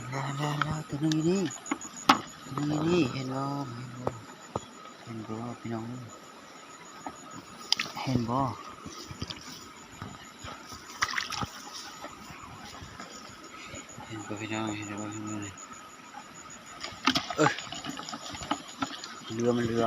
แล้วตัวนึงนี่ตัวนึงนี่เห็นบ่เห็นบ่พี่น้องเห็นบ่เห็นบ่พี่น้องเห็นบ่เห็นบ่เรือมันเรือ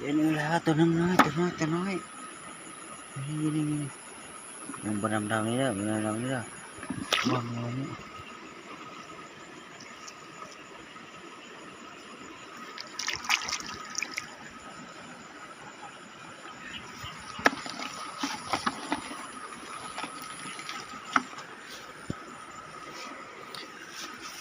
เดี๋ยวนึงแล้วตัวนึงน้อยตัวน้อยนี่มันบนดำๆนี่เด้อมันดำๆนี่เด้อบนนี้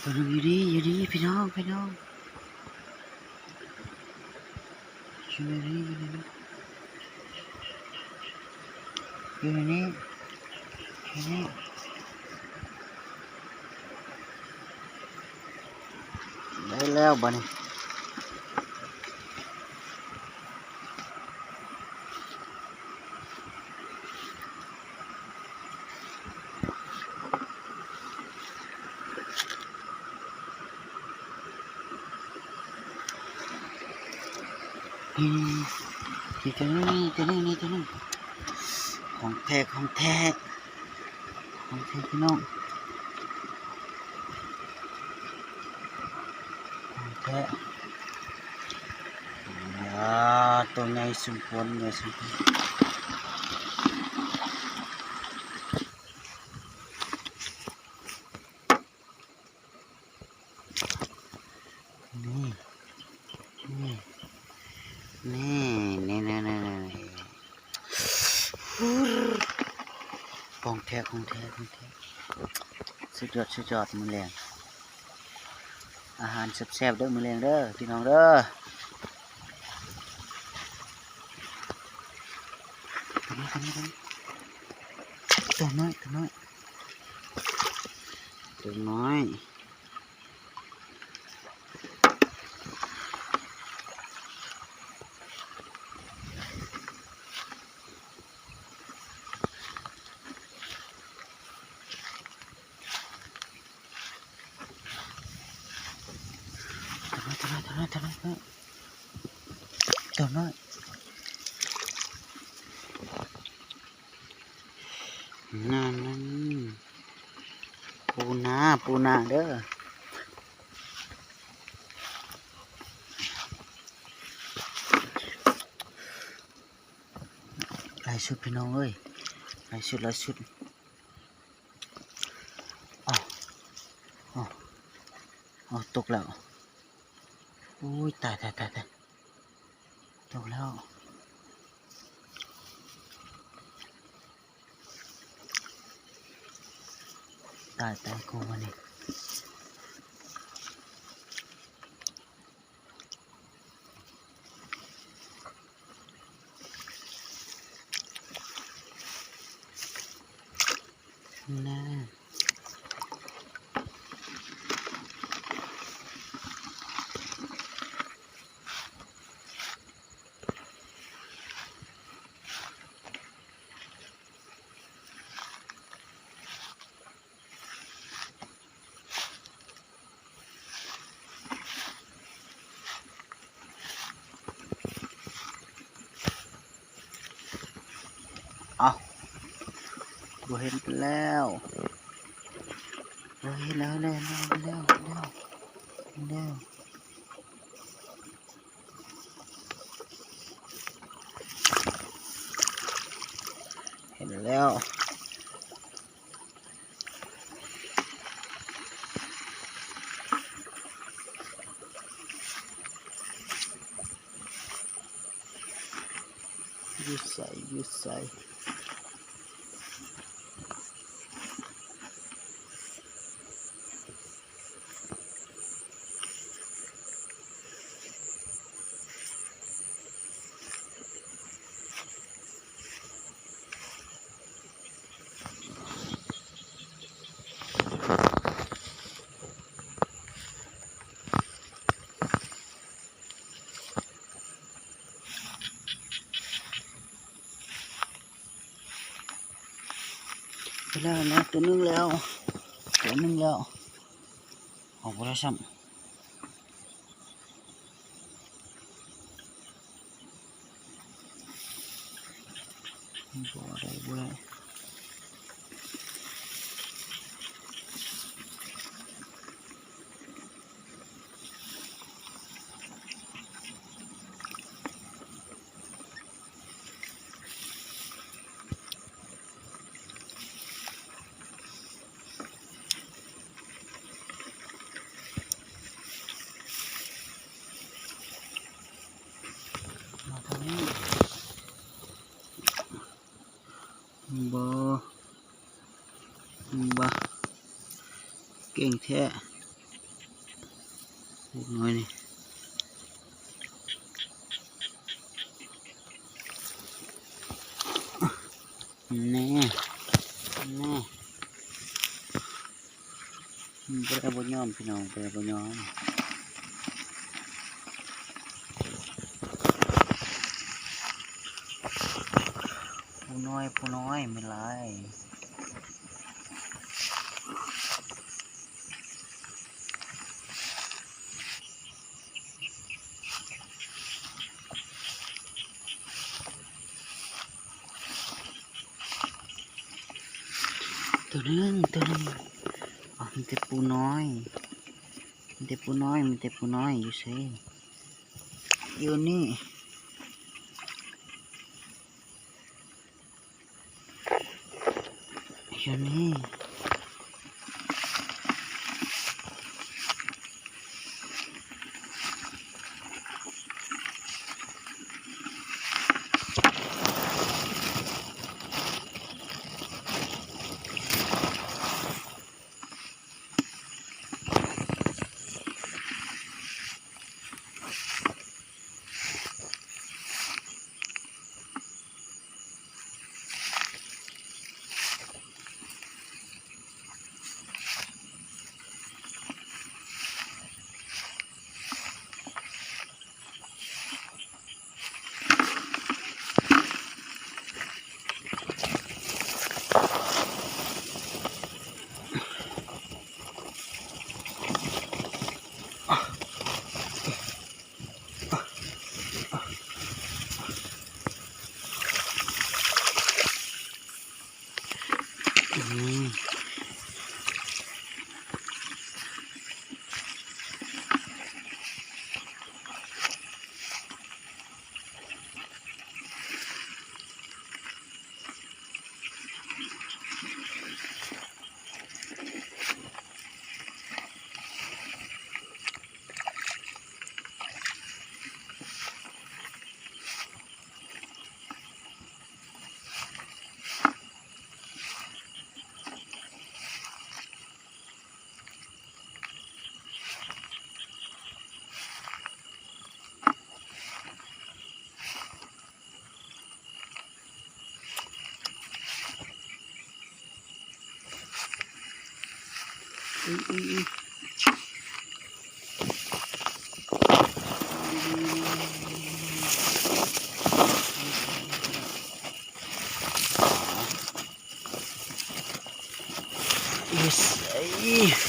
ตัวนึงอยู่ดีพี่น้องอยู่ในนี้ได้แล้วบ่นี่ที่ตัวนึงของแท้พี่น้องของแท้ตัวใหญ่สมควรนี่ของแท้สุดยอดมื้อแรงอาหารแซ่บๆเด้อมื้อแรงเด้อพี่น้องเด้อตัวน้อยนั่นปูนาเด้อหลายชุดพี่น้องเอ้ยหลายชุดอ๋อตกแล้วอุ้ยตายตกแล้วตายกูวันนี้น่าเอาบ่เห็นแล้วเห็นแล้ว ยืดใส่ยืดใส่ไปแล้วนะตัวนึงแล้วออกไปแล้วซ้ำบ่ได้มาทางนี้บ่เก่งแท้ลูกน้อยนี่แน่ไปแล้วบ่ยอมพี่น้องไปแล้วบ่ยอมผู้น้อยไม่ไรตัวนึงอ๋อมีแต่ปูน้อยอยู่ซิอยู่นี่อยู่ซิ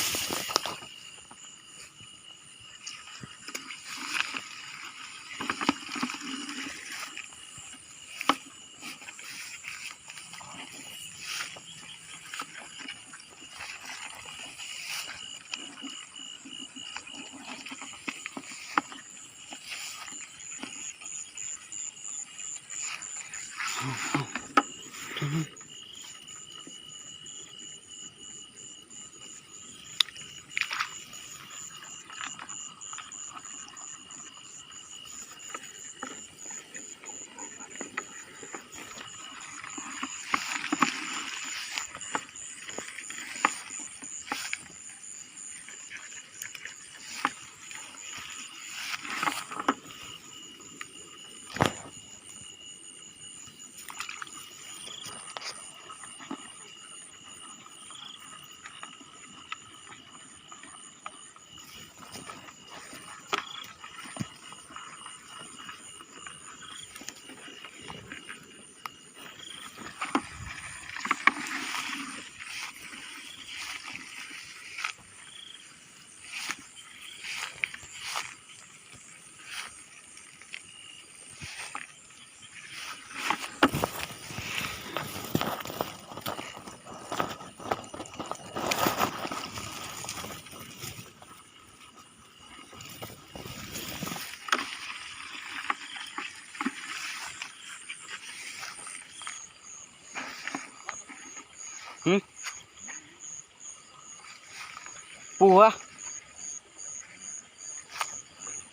ปูวะ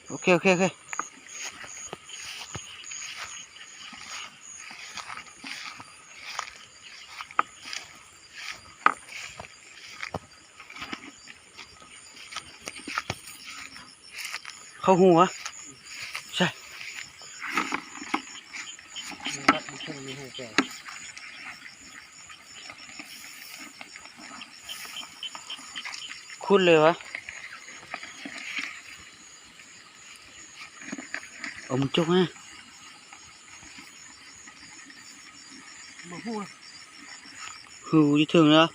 โอเคโอเคโอเคเข้าหัวใช่คุ้นเลยวะเอามันจุกฮะคือยี่ถึงแล้ว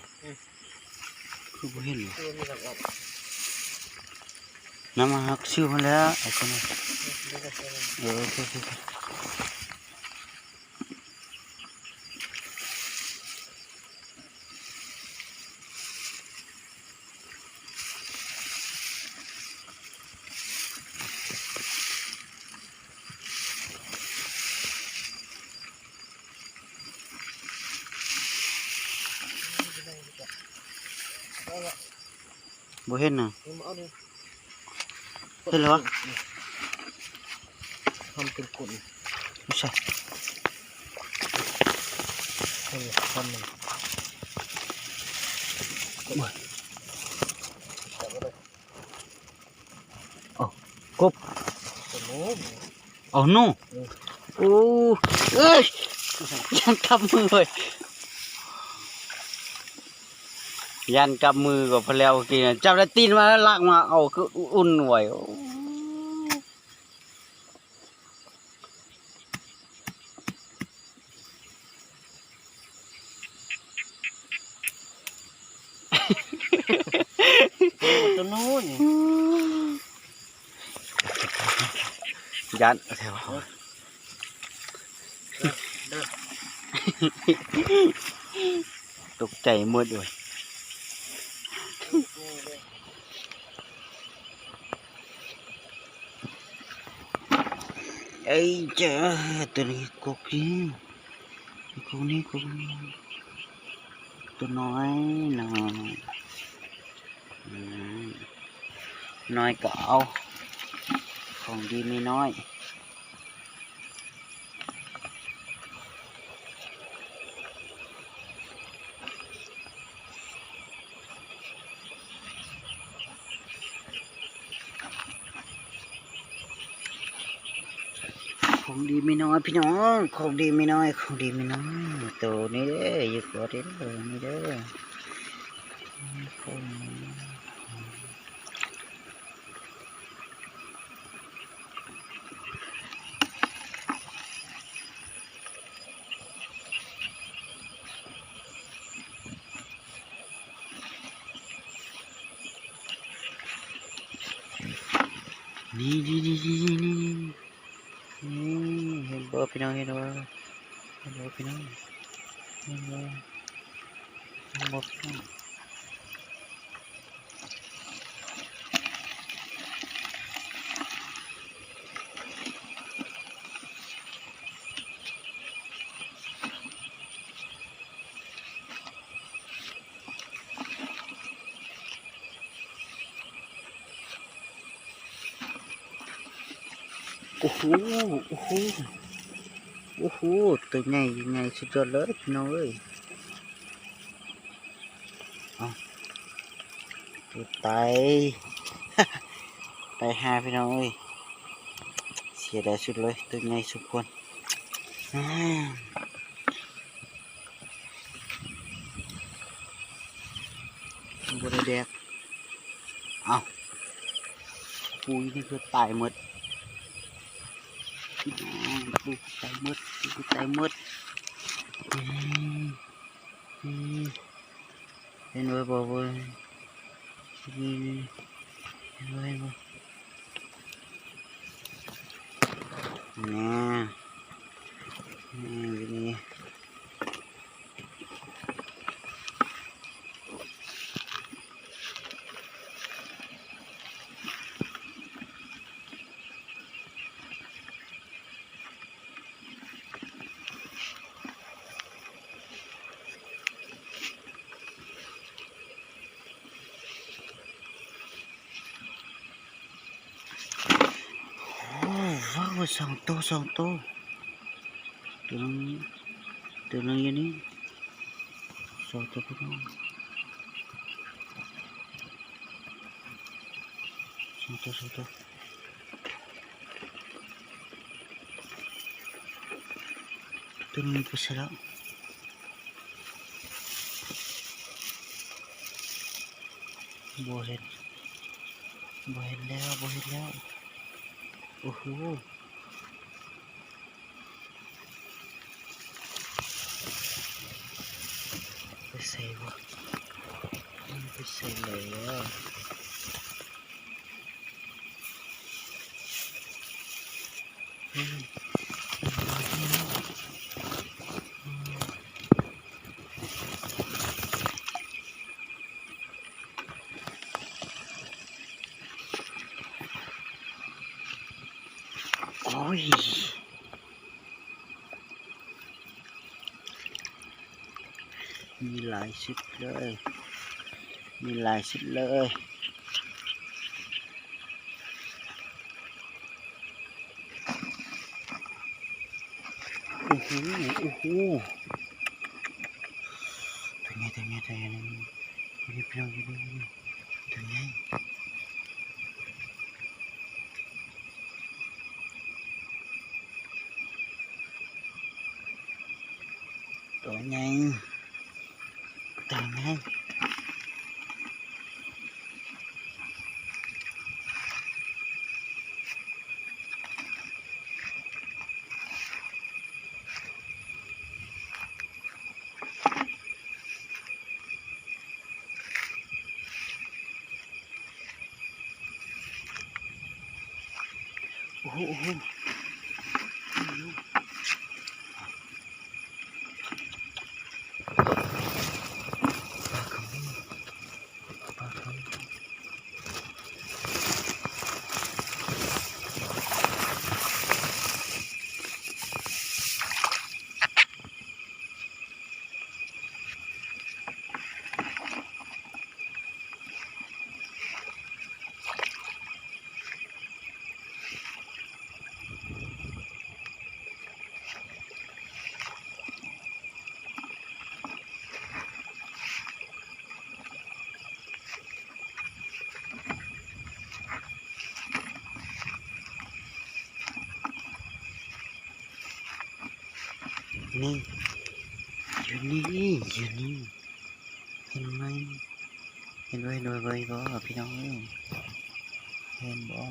คือบ่เห็นน้ำมาหักชื่อมันแล้วไอ้คนนี้โอเคโอเคบ่เห็นน่ะเห็นแล้ววะทำเป็นกุ่นไม่ใช่ทำหนึ่งกบเอาโน่โอ้เอ้ยยันกับมือเลยยันกับมือกับพะแล้วกินจับได้ตีนมาแล้วลากมาเอาคืออุ่นไหวตัวนู้นยันแถวตกใจหมดเลยไอ้เจ้าตัวนี้กุกนี่กุกนี่กุกนี่ตัวน้อยน้อยน้อยก็เอาของดีมีน้อยของดีไม่น้อยพี่น้องของดีไม่น้อยของดีไม่น้อยตัวนี้เด้ออยู่ก่อนเด้อนี่เด้อนี่เห็นบ่พี่น้องเห็นบ่พี่น้องเห็นบ่พี่น้องโอ้โหตัวใหญ่ยังไงสุดยอดเลยพี่น้องเอ้ยตัวไตไตหาพี่น้องเอ้ยเสียดายสุดเลยตัวใหญ่สุดคนบริเดกเอาปูนี่คือตายหมดปูตายหมดปูตายหมดเห็นไว้บ่นี่เห็นไว้บ่นี่ สองตัวตัวนึงอย่างนี้สองตัวพี่น้องสองตัวตัวนึงไปเสร็จแล้วบ่เห็นแล้วโอ้โหไปใส่วะไปใส่เลยอ่ะโอ้ยมีหลายชุดเลยโอ้โหตัวนี้นี่พี่น้องตัวนี้โอ้โหปลาขมิ้นนี่อยู่นี่เห็นไหมบ่พี่น้องเห็นบ่